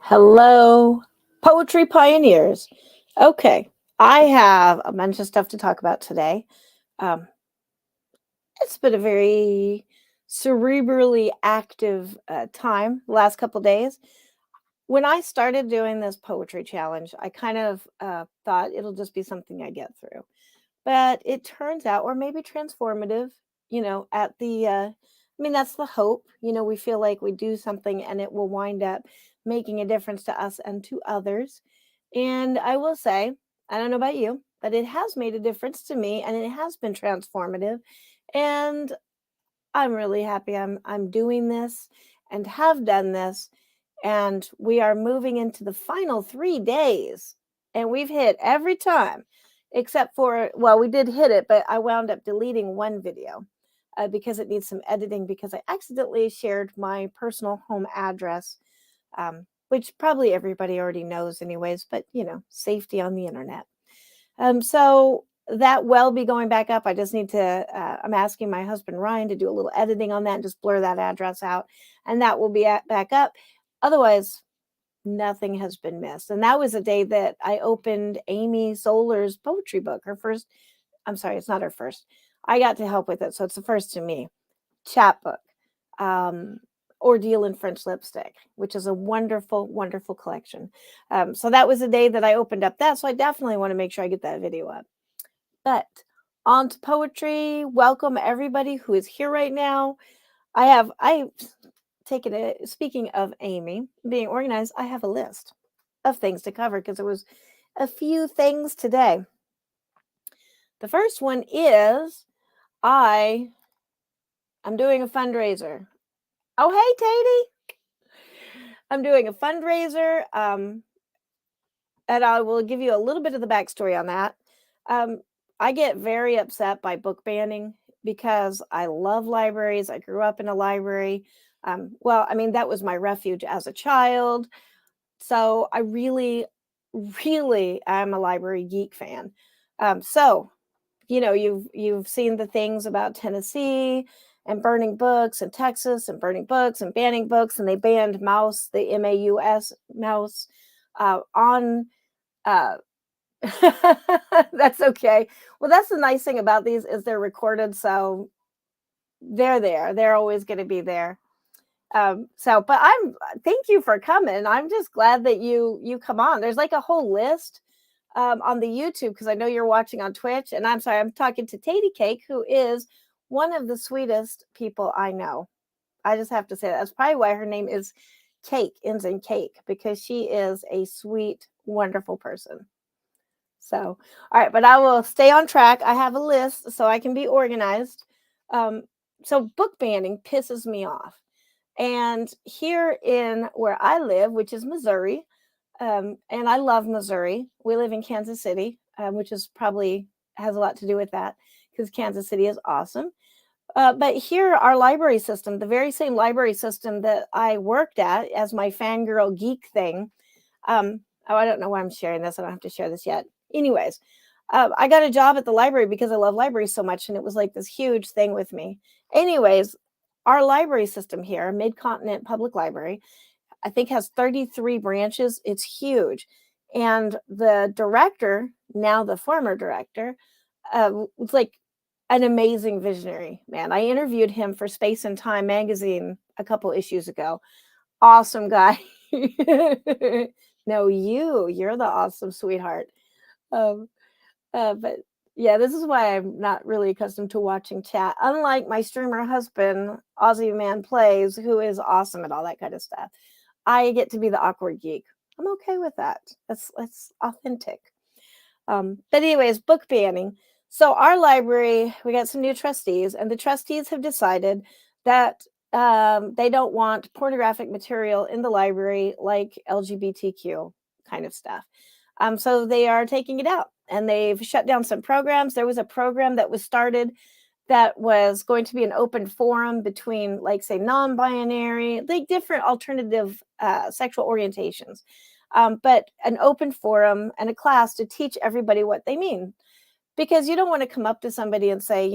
Hello, poetry pioneers. Okay, I have a bunch of stuff to talk about today. Um, it's been a very cerebrally active time the last couple days. When I started doing this poetry challenge, I kind of thought it'll just be something I get through. But it turns out, or maybe transformative, that's the hope. We feel like we do something and it will wind up making a difference to us and to others. And I will say, I don't know about you, but it has made a difference to me and it has been transformative. And I'm really happy I'm doing this and have done this. And we are moving into the final 3 days. And we've hit every time, except for, well, we did hit it, but I wound up deleting one video because it needs some editing because I accidentally shared my personal home address, which probably everybody already knows, anyways, but safety on the internet. So that will be going back up. I just need to, I'm asking my husband Ryan to do a little editing on that and just blur that address out, and that will be back up. Otherwise, nothing has been missed. And that was a day that I opened Amy Solar's poetry book, her first. I'm sorry, it's not her first. I got to help with it, so it's the first to me. Chapbook, um, Ordeal in French Lipstick, which is a wonderful, wonderful collection. So that was the day that I opened up that. So I definitely want to make sure I get that video up. But on to poetry. Welcome everybody who is here right now. I taken it. Speaking of Amy being organized, I have a list of things to cover because there was a few things today. The first one is I'm doing a fundraiser. Oh, hey, Tatey. I'm doing a fundraiser, and I will give you a little bit of the backstory on that. I get very upset by book banning because I love libraries. I grew up in a library. That was my refuge as a child. So I really, really am a library geek fan. You've seen the things about Tennessee and burning books, and Texas and burning books and banning books, and they banned mouse, the MAUS mouse, on. Uh, that's okay. Well, that's the nice thing about these is they're recorded, so they're there. They're always going to be there. But thank you for coming. I'm just glad that you come on. There's like a whole list on the YouTube because I know you're watching on Twitch. And I'm sorry, I'm talking to Tatey Cake, who is one of the sweetest people I know. I just have to say that's probably why her name is Cake, ends in Cake, because she is a sweet, wonderful person. So, all right, but I will stay on track. I have a list so I can be organized. So book banning pisses me off. And here in where I live, which is Missouri, and I love Missouri. We live in Kansas City, which is probably has a lot to do with that because Kansas City is awesome. But here, our library system, the very same library system that I worked at as my fangirl geek thing. I don't know why I'm sharing this. I don't have to share this yet. Anyways, I got a job at the library because I love libraries so much, and it was like this huge thing with me. Anyways, our library system here, Mid-Continent Public Library, I think has 33 branches. It's huge. And the director, now the former director, was like an amazing visionary, man. I interviewed him for Space and Time magazine a couple issues ago. Awesome guy. No, you're the awesome sweetheart. Um, but yeah, this is why I'm not really accustomed to watching chat. Unlike my streamer husband, Aussie Man Plays, who is awesome at all that kind of stuff. I get to be the awkward geek. I'm okay with that. That's authentic. But anyways, book banning. So our library, we got some new trustees, and the trustees have decided that they don't want pornographic material in the library, like LGBTQ kind of stuff. So they are taking it out, and they've shut down some programs. There was a program that was started that was going to be an open forum between, like, say, non-binary, like different alternative sexual orientations, but an open forum and a class to teach everybody what they mean. Because you don't want to come up to somebody and say,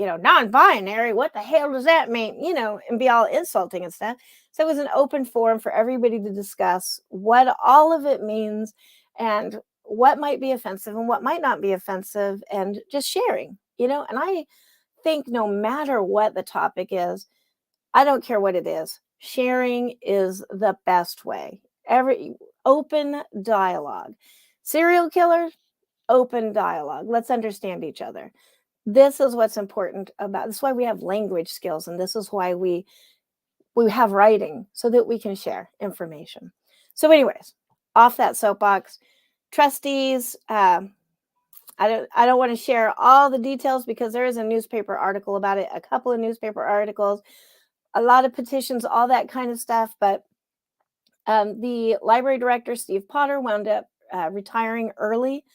non-binary, what the hell does that mean? And be all insulting and stuff. So it was an open forum for everybody to discuss what all of it means and what might be offensive and what might not be offensive, and just sharing. And I think no matter what the topic is, I don't care what it is, sharing is the best way. Every open dialogue. Serial killers, open dialogue. Let's understand each other. This is what's important about this is why we have language skills, and this is why we have writing, so that we can share information. So anyways, off that soapbox, trustees, I don't want to share all the details because there is a newspaper article about it, a couple of newspaper articles, a lot of petitions, all that kind of stuff. But the library director, Steve Potter, wound up retiring early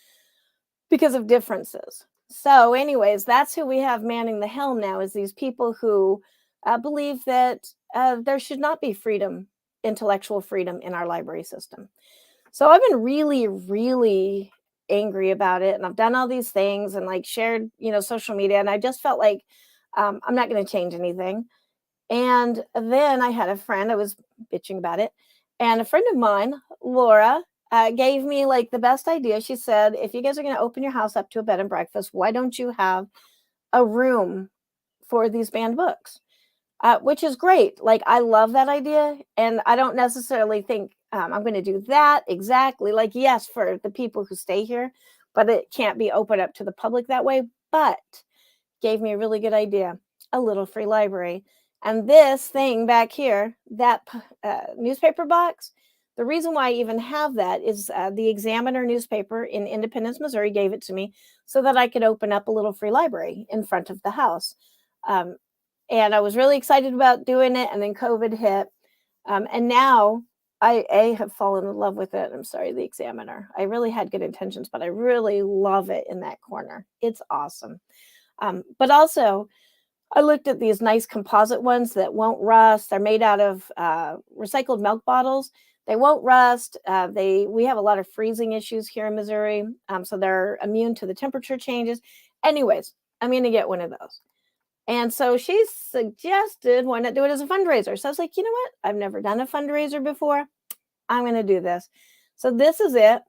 because of differences. So anyways, that's who we have manning the helm now, is these people who believe that there should not be freedom, intellectual freedom in our library system. So I've been really, really angry about it. And I've done all these things and shared, social media. And I just felt like I'm not going to change anything. And then I had a friend, I was bitching about it. And a friend of mine, Laura, gave me the best idea. She said, if you guys are going to open your house up to a bed and breakfast, why don't you have a room for these banned books? Which is great. I love that idea. And I don't necessarily think I'm going to do that exactly. Yes, for the people who stay here, but it can't be open up to the public that way. But gave me a really good idea, a little free library. And this thing back here, that newspaper box, the reason why I even have that is the Examiner newspaper in Independence, Missouri gave it to me so that I could open up a little free library in front of the house. And I was really excited about doing it. And then COVID hit. And now I have fallen in love with it. I'm sorry, the Examiner. I really had good intentions, but I really love it in that corner. It's awesome. But also, I looked at these nice composite ones that won't rust. They're made out of recycled milk bottles. They won't rust. We have a lot of freezing issues here in Missouri, so they're immune to the temperature changes. Anyways, I'm going to get one of those. And so she suggested, why not do it as a fundraiser? So I was like, you know what? I've never done a fundraiser before. I'm going to do this. So this is it.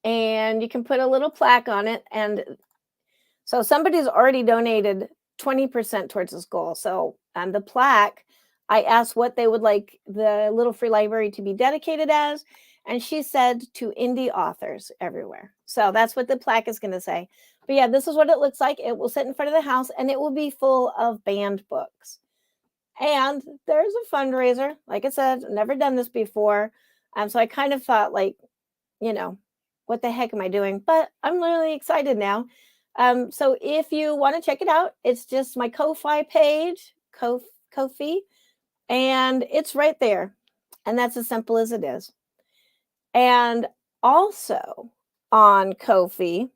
And you can put a little plaque on it. And so somebody's already donated 20% towards this goal. So the plaque, I asked what they would like the little free library to be dedicated as. And she said to indie authors everywhere. So that's what the plaque is going to say. But yeah, this is what it looks like. It will sit in front of the house and it will be full of banned books. And there's a fundraiser. Like I said, never done this before. So I kind of thought what the heck am I doing? But I'm really excited now. So if you want to check it out, it's just my Ko-Fi page, Ko-Fi, and it's right there. And that's as simple as it is. And also on Ko-Fi,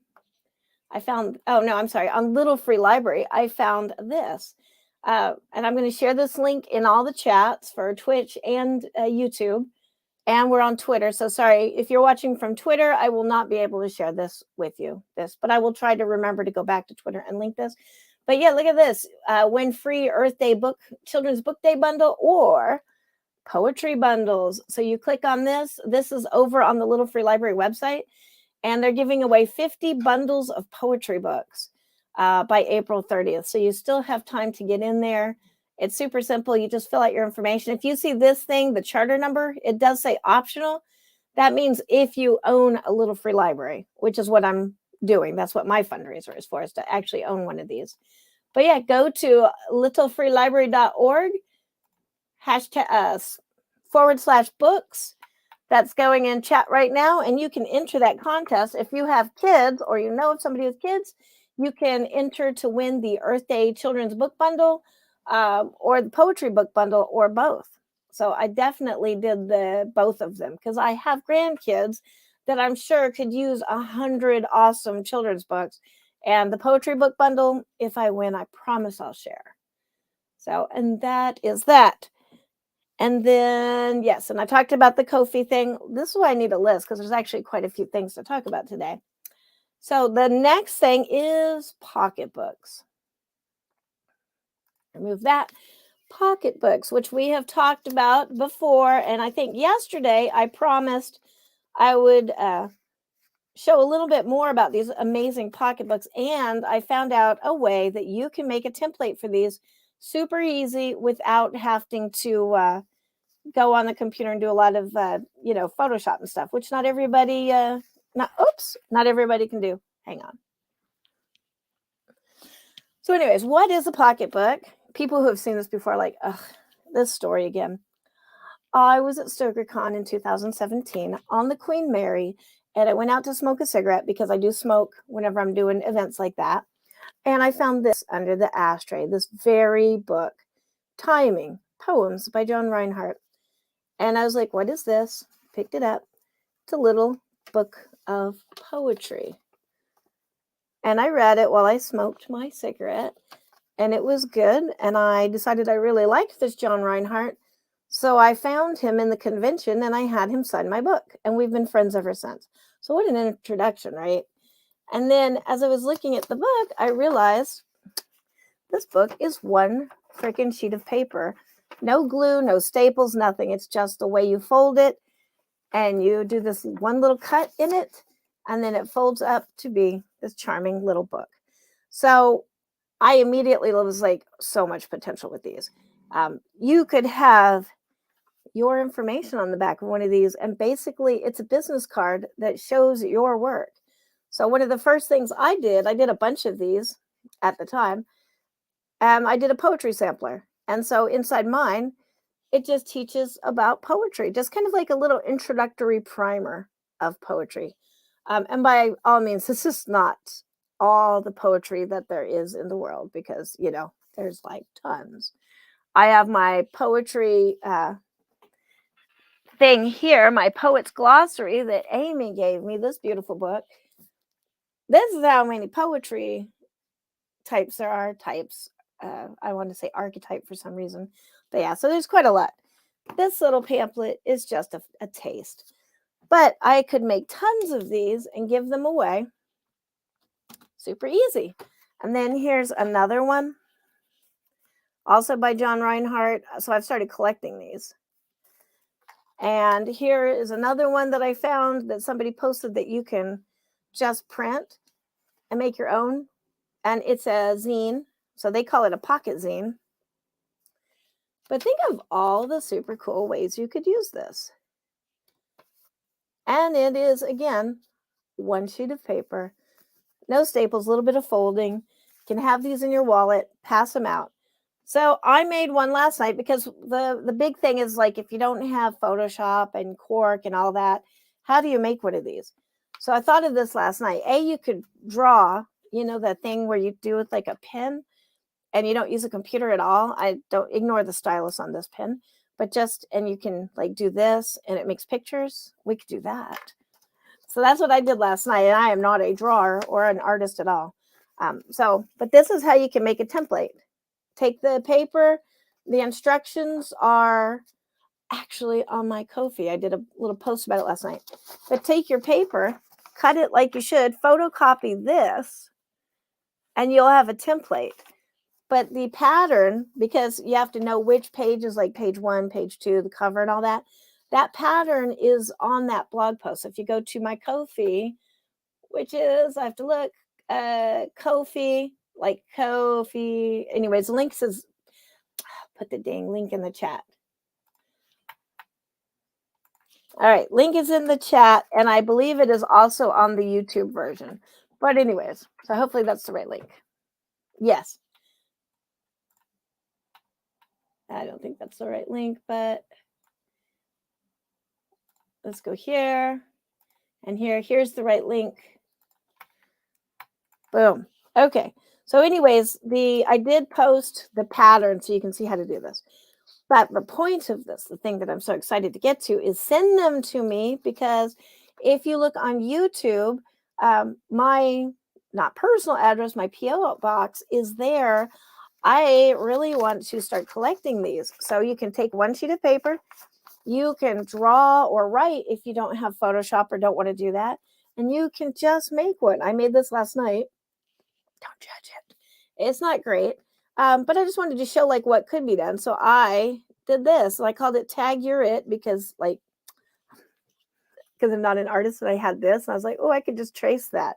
on Little Free Library, I found this. And I'm going to share this link in all the chats for Twitch and YouTube. And we're on Twitter. So sorry, if you're watching from Twitter, I will not be able to share this with you, but I will try to remember to go back to Twitter and link this. But yeah, look at this. Win free Earth Day Children's Book Day bundle or poetry bundles. So you click on this. This is over on the Little Free Library website. And they're giving away 50 bundles of poetry books by April 30th. So you still have time to get in there. It's super simple. You just fill out your information. If you see this thing, the charter number, it does say optional. That means if you own a Little Free Library, which is what I'm doing. That's what my fundraiser is for, is to actually own one of these. But yeah, go to littlefreelibrary.org, /books. That's going in chat right now. And you can enter that contest. If you have kids or you know of somebody with kids, you can enter to win the Earth Day Children's Book Bundle or the Poetry Book Bundle or both. So I definitely did both of them because I have grandkids that I'm sure could use 100 awesome children's books. And the Poetry Book Bundle, if I win, I promise I'll share. So, and that is that. And then, yes, and I talked about the Ko-Fi thing. This is why I need a list because there's actually quite a few things to talk about today. So the next thing is pocketbooks. Remove that. Pocketbooks, which we have talked about before. And I think yesterday I promised I would show a little bit more about these amazing pocketbooks. And I found out a way that you can make a template for these super easy without having to go on the computer and do a lot of, Photoshop and stuff, which not everybody, not everybody can do. Hang on. So anyways, what is a pocketbook? People who have seen this before are like, ugh, this story again. I was at StokerCon in 2017 on the Queen Mary, and I went out to smoke a cigarette because I do smoke whenever I'm doing events like that. And I found this under the ashtray, this very book, Timing, Poems by Joan Reinhardt. And I was like, what is this? Picked it up. It's a little book of poetry. And I read it while I smoked my cigarette, and it was good. And I decided I really liked this Joan Reinhardt. So I found him in the convention and I had him sign my book, and we've been friends ever since. So what an introduction, right? And then as I was looking at the book, I realized this book is one freaking sheet of paper. No glue, no staples, nothing. It's just the way you fold it, and you do this one little cut in it, and then it folds up to be this charming little book. So I immediately was like, so much potential with these. You could have your information on the back of one of these, and basically it's a business card that shows your work. So one of the first things I did a bunch of these at the time. I did a poetry sampler, and so inside mine, it just teaches about poetry, just kind of like a little introductory primer of poetry. And by all means, this is not all the poetry that there is in the world, because there's like tons. I have my poetry thing here, my poet's glossary that Amy gave me, this beautiful book. This is how many poetry types there are. I want to say archetype for some reason, but yeah, so there's quite a lot. This little pamphlet is just a taste, but I could make tons of these and give them away. Super easy. And then here's another one, also by Joan Reinhardt. So I've started collecting these. And here is another one that I found that somebody posted that you can just print and make your own. And it's a zine. So they call it a pocket zine. But think of all the super cool ways you could use this. And it is, again, one sheet of paper, no staples, a little bit of folding. You can have these in your wallet, pass them out. So I made one last night because the big thing is, like, if you don't have Photoshop and Quark and all that, how do you make one of these? So I thought of this last night. You could draw, that thing where you do with like a pen and you don't use a computer at all. I don't ignore the stylus on this pen, but and you can like do this and it makes pictures. We could do that. So that's what I did last night. And I am not a drawer or an artist at all. But this is how you can make a template. Take the paper. The instructions are actually on my Ko-fi. I did a little post about it last night. But take your paper, cut it like you should, photocopy this, and you'll have a template. But the pattern, because you have to know which page is like page 1, page 2, the cover and all that, that pattern is on that blog post. If you go to my Ko-fi, which is, I have to look, Ko-fi, like Ko-fi. Anyways, links is, put the dang link in the chat. All right, link is in the chat, and I believe it is also on the YouTube version. But anyways, so hopefully that's the right link. Yes. I don't think that's the right link, but let's go here and here. Here's the right link. Boom. Okay. So anyways, I did post the pattern so you can see how to do this. But the point of this, the thing that I'm so excited to get to, is send them to me, because if you look on YouTube, my not personal address, my PO box is there. I really want to start collecting these. So you can take one sheet of paper. You can draw or write if you don't have Photoshop or don't want to do that. and you can just make one. I made this last night. Don't judge it. It's not great. But I just wanted to show like what could be done. So I did this and I called it Tag Your It because I'm not an artist, and I had this and I was like, oh, I could just trace that.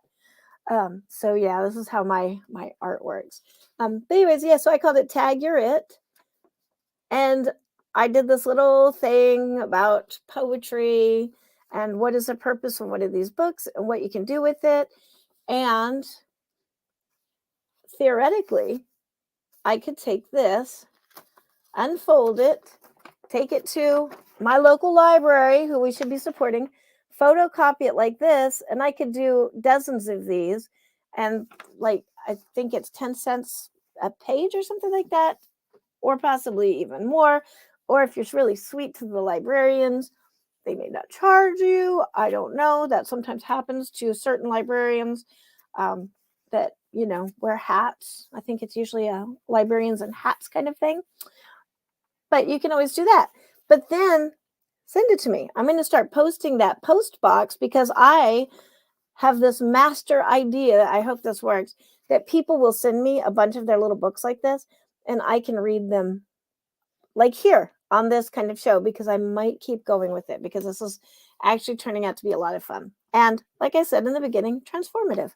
So yeah, this is how my art works. But anyways, yeah, so I called it Tag Your It. And I did this little thing about poetry and what is the purpose of one of these books and what you can do with it. And theoretically, I could take this, unfold it, take it to my local library, who we should be supporting, photocopy it like this, and I could do dozens of these. And like, I think it's 10 cents a page or something like that, or possibly even more. Or if you're really sweet to the librarians, they may not charge you. I don't know. That sometimes happens to certain librarians that, wear hats. I think it's usually a librarians and hats kind of thing. But you can always do that. But then send it to me. I'm going to start posting that post box because I have this master idea. I hope this works, that people will send me a bunch of their little books like this, and I can read them like here on this kind of show, because I might keep going with it because this is actually turning out to be a lot of fun. And like I said in the beginning, transformative.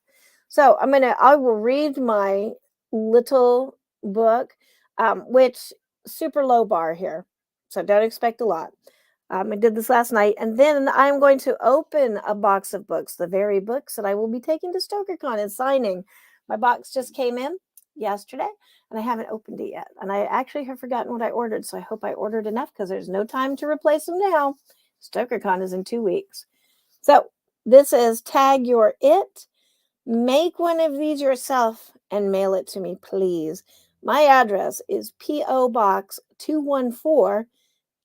So I will read my little book, which super low bar here. So don't expect a lot. I did this last night, and then I'm going to open a box of books, the very books that I will be taking to StokerCon and signing. My box just came in yesterday, and I haven't opened it yet. And I actually have forgotten what I ordered, so I hope I ordered enough because there's no time to replace them now. StokerCon is in 2 weeks. So this is Tag Your It. Make one of these yourself and mail it to me, please. My address is P.O. Box 214,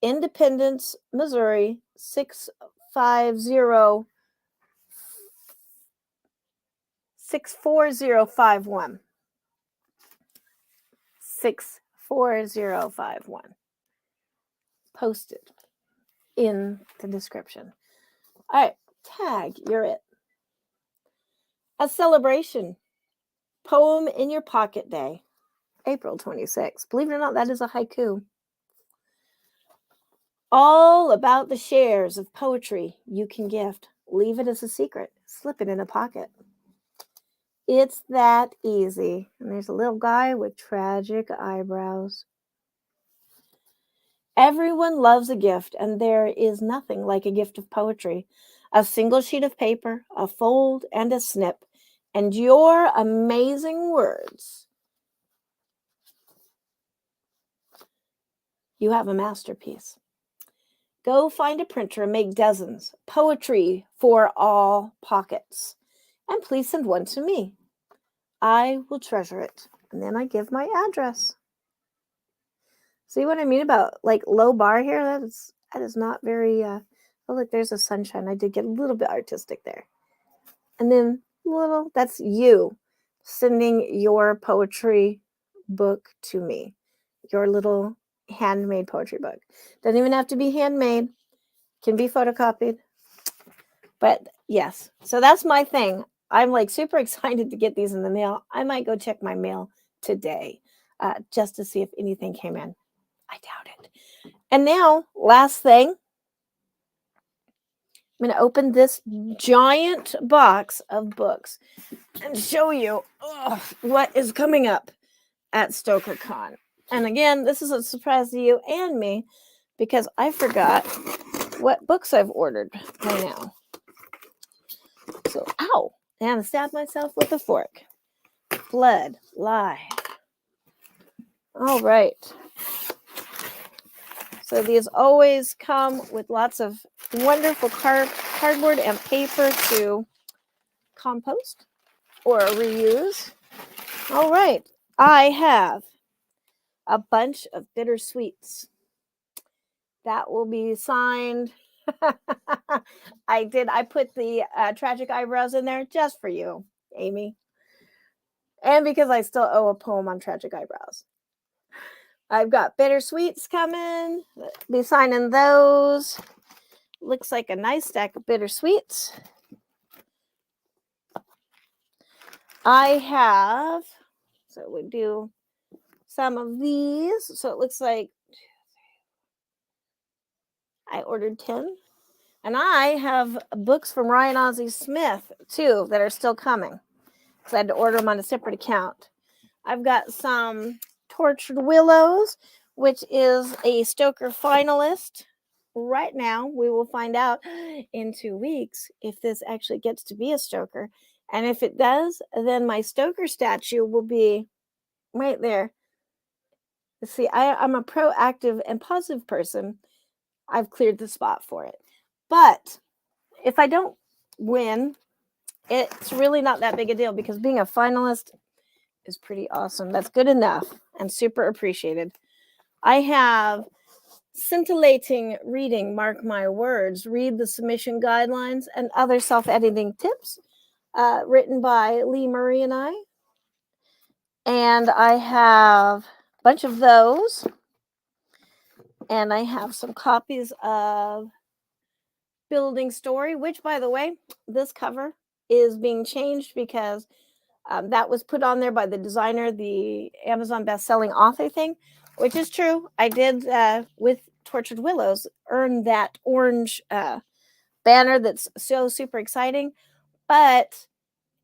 Independence, Missouri 64051. 64051. Posted in the description. All right, Tag Your It. A celebration. Poem in Your Pocket Day, April 26th. Believe it or not, that is a haiku. All about the shares of poetry you can gift. Leave it as a secret. Slip it in a pocket. It's that easy. And there's a little guy with tragic eyebrows. Everyone loves a gift, and there is nothing like a gift of poetry. A single sheet of paper, a fold, and a snip, and your amazing words. You have a masterpiece. Go find a printer and make dozens. Poetry for all pockets. And please send one to me. I will treasure it. And then I give my address. See what I mean about like low bar here? That is not very oh look, there's a sunshine. I did get a little bit artistic there. And then that's you sending your poetry book to me. Your little handmade poetry book. Doesn't even have to be handmade. Can be photocopied. But yes, so that's my thing. I'm like super excited to get these in the mail. I might go check my mail today just to see if anything came in. I doubt it. And now, last thing, I'm going to open this giant box of books and show you what is coming up at StokerCon. And again, this is a surprise to you and me because I forgot what books I've ordered by now. So, ow, and I stabbed myself with a fork. Blood, lie. All right. So these always come with lots of wonderful cardboard and paper to compost or reuse. All right. I have a bunch of bittersweets that will be signed. I put the tragic eyebrows in there just for you, Amy. And because I still owe a poem on tragic eyebrows. I've got bittersweets coming. Be signing those. Looks like a nice stack of bittersweets. I have, so we do some of these. So it looks like I ordered 10. And I have books from Ryan Ozzie Smith, too, that are still coming. So I had to order them on a separate account. I've got some Tortured Willows, which is a Stoker finalist. Right now, we will find out in 2 weeks if this actually gets to be a Stoker. And if it does, then my Stoker statue will be right there. See, I'm a proactive and positive person. I've cleared the spot for it. But if I don't win, it's really not that big a deal because being a finalist is pretty awesome. That's good enough and super appreciated. I have scintillating reading, mark my words, read the submission guidelines and other self-editing tips, written by Lee Murray and I. And I have a bunch of those. And I have some copies of Building Story, which, by the way, this cover is being changed because that was put on there by the designer, the Amazon best-selling author thing, which is true. I did, with Tortured Willows, earn that orange banner that's so super exciting, but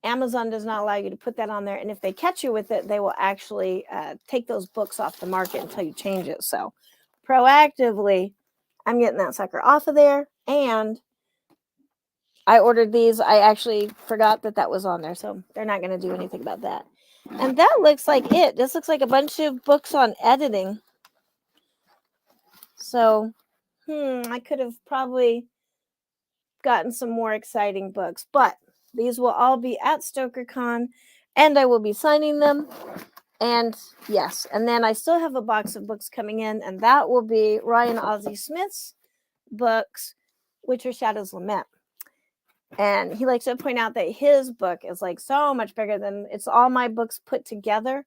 Amazon does not allow you to put that on there. And if they catch you with it, they will actually take those books off the market until you change it. So proactively, I'm getting that sucker off of there. And I ordered these. I actually forgot that was on there. So they're not going to do anything about that. And that looks like it. This looks like a bunch of books on editing. So, I could have probably gotten some more exciting books. But these will all be at StokerCon. And I will be signing them. And yes, and then I still have a box of books coming in. And that will be Ryan Ozzie Smith's books, which are Shadow's Lament. And he likes to point out that his book is like so much bigger than it's all my books put together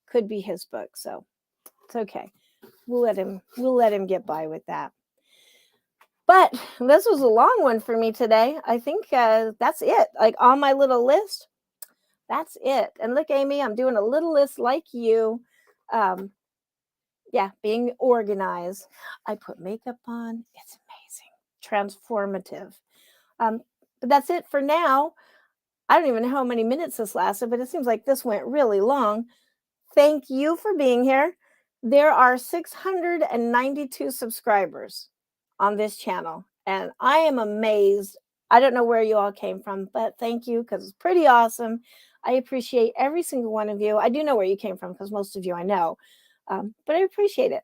could be his book. So it's okay. We'll let him get by with that. But this was a long one for me today. I think that's it. Like on my little list, that's it. And look, Amy, I'm doing a little list like you. Being organized. I put makeup on. It's amazing. Transformative. But that's it for now. I don't even know how many minutes this lasted, but it seems like this went really long. Thank you for being here. There are 692 subscribers on this channel, and I am amazed. I don't know where you all came from, but thank you because it's pretty awesome. I appreciate every single one of you. I do know where you came from because most of you I know, but I appreciate it.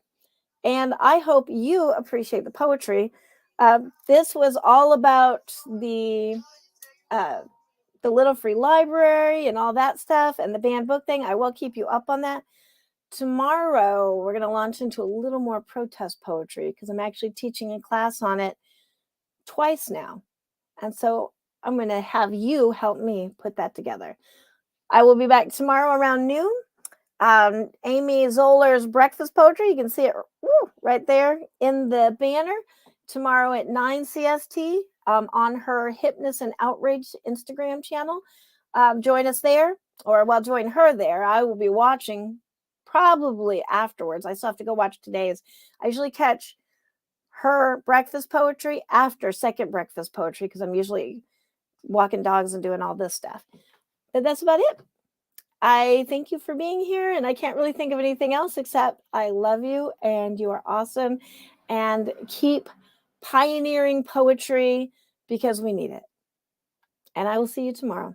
And I hope you appreciate the poetry. This was all about the Little Free Library and all that stuff and the banned book thing. I will keep you up on that. Tomorrow, we're going to launch into a little more protest poetry because I'm actually teaching a class on it twice now. And so I'm going to have you help me put that together. I will be back tomorrow around noon. Amy Zoller's breakfast poetry. You can see it right there in the banner. Tomorrow at 9 CST on her Hypness and Outrage Instagram channel. Join us there, join her there. I will be watching probably afterwards. I still have to go watch today's. I usually catch her breakfast poetry after second breakfast poetry because I'm usually walking dogs and doing all this stuff. But that's about it. I thank you for being here, and I can't really think of anything else except I love you and you are awesome, and keep pioneering poetry because we need it. And I will see you tomorrow.